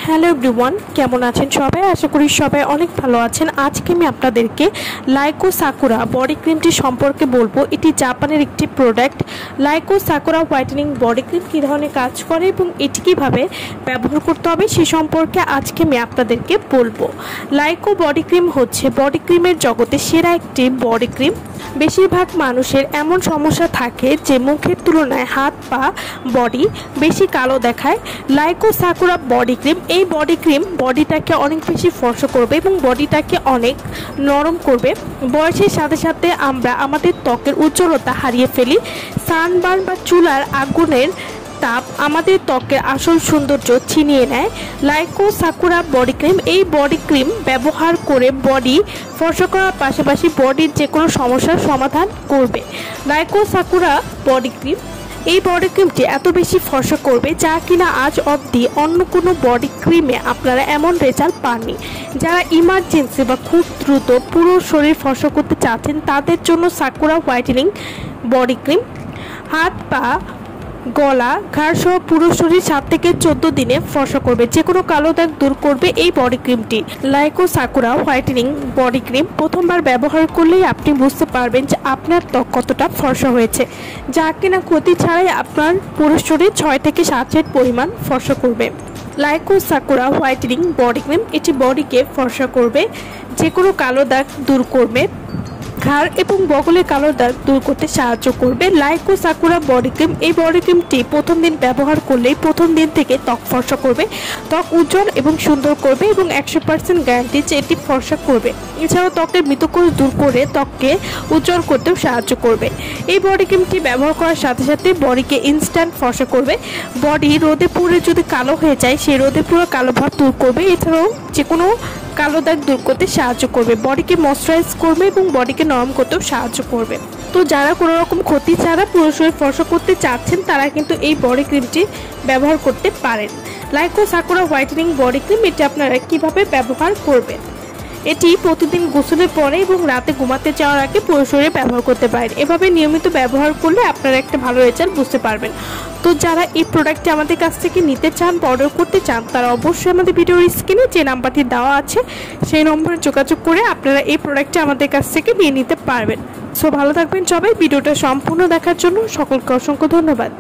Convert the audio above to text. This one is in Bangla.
হ্যালো এভরিওয়ান, কেমন আছেন সবাই? আশা করি সবাই অনেক ভালো আছেন। আজকে আমি আপনাদেরকে লাইকো সাকুরা বডি ক্রিমটি সম্পর্কে বলবো। এটি জাপানের একটি product. Laikou Sakura whitening body cream কী ধরনের কাজ করে এবং এটি কীভাবে ব্যবহার করতে হবে সে সম্পর্কে আজকে আমি আপনাদেরকে বলবো। লাইকো বডি ক্রিম হচ্ছে বডি ক্রিমের জগতে সেরা একটি বডি ক্রিম। বেশিরভাগ মানুষের এমন সমস্যা থাকে যে মুখের তুলনায় হাত পা বডি বেশি কালো দেখায়। লাইকো সাকুরা বডি ক্রিম, এই বডি ক্রিম বডিটাকে অনেক বেশি ফর্সা করবে এবং বডিটাকে অনেক নরম করবে। বয়সের সাথে সাথে আমরা আমাদের ত্বকের উজ্জ্বলতা হারিয়ে ফেলি। সানবার্ন বা চুলার আগুনের তাপ আমাদের ত্বকের আসল সৌন্দর্য ছিনিয়ে নেয়। লাইকো সাকুরা বডি ক্রিম, এই বডি ক্রিম ব্যবহার করে বডি ফর্সা করার পাশাপাশি বডির যে কোনো সমস্যার সমাধান করবে। লাইকো সাকুরা বডি ক্রিম, এই বডি ক্রিমটি এত বেশি ফর্সা করবে যা কিনা আজ অবধি অন্য কোনো বডি ক্রিমে আপনারা এমন রেজাল্ট পাননি। যারা ইমার্জেন্সি বা খুব দ্রুত পুরো শরীর ফর্সা করতে চাচ্ছেন তাদের জন্য সাকুরা হোয়াইটেনিং বডি ক্রিম হাত পা গলা ঘাড় সহ পুরো শরীর 7 থেকে 14 দিনে ফর্সা করবে, যে কোনো কালো দাগ দূর করবে এই বডি ক্রিমটি। Laikou Sakura whitening body cream প্রথমবার ব্যবহার করলেই আপনি বুঝতে পারবেন যে আপনার ত্বক কতটা ফর্সা হয়েছে, যা কিনা ক্ষতি ছাড়াই আপনার পুরো শরীর 6 থেকে 7 পরিমাণ ফর্সা করবে। লাইকো সাকুরা হোয়াইটেনিং বডি ক্রিম, এটি বডিকে ফর্সা করবে, যে কোনো কালো দাগ দূর করবে, ঘাড় এবং বগলের কালো দাগ দূর করতে সাহায্য করবে। লাইকো সাকুরা বডি ক্রিম, এই বডি ক্রিমটি প্রথম দিন ব্যবহার করলেই প্রথম দিন থেকে ত্বক ফর্সা করবে, ত্বক উজ্জ্বল এবং সুন্দর করবে এবং 100% গ্যারান্টি যে এটি ফর্সা করবে। এছাড়াও ত্বকের মৃতকোষ দূর করে ত্বককে উজ্জ্বল করতেও সাহায্য করবে। এই বডি ক্রিমটি ব্যবহার করার সাথে সাথে বডিকে ইনস্ট্যান্ট ফর্সা করবে। বডি রোদে পুড়ে যদি কালো হয়ে যায় সেই রোদে পুরো কালো ভাব দূর করবে। এছাড়াও যে কোনো কালো দাগ দূর করতে সাহায্য করবে, বডিকে ময়শ্চারাইজ করবে এবং বডিকে নরম করতেও সাহায্য করবে। তো যারা কোনো রকম ক্ষতি ছাড়া পুরো শরীর ফর্সা করতে চাচ্ছেন তারা কিন্তু এই বডি ক্রিমটি ব্যবহার করতে পারেন। লাইকো সাকুরা হোয়াইটেনিং বডি ক্রিম, এটি আপনারা কিভাবে ব্যবহার করবেন। এটি প্রতিদিন গোসলের পরে এবং রাতে ঘুমাতে যাওয়ার আগে পুরো শরীরে ব্যবহার করতে পারেন। এভাবে নিয়মিত ব্যবহার করলে আপনারা একটা ভালো রেজাল্ট বুঝতে পারবেন। তো যারা এই প্রোডাক্টটি আমাদের কাছ থেকে নিতে চান বা অর্ডার করতে চান তারা অবশ্যই আমাদের ভিডিওর স্ক্রিনে যে নাম্বারটি দেওয়া আছে সেই নম্বরে যোগাযোগ করে আপনারা এই প্রোডাক্টটি আমাদের কাছ থেকে নিয়ে নিতে পারবেন। সো ভালো থাকবেন সবাই। ভিডিওটা সম্পূর্ণ দেখার জন্য সকলকে অসংখ্য ধন্যবাদ।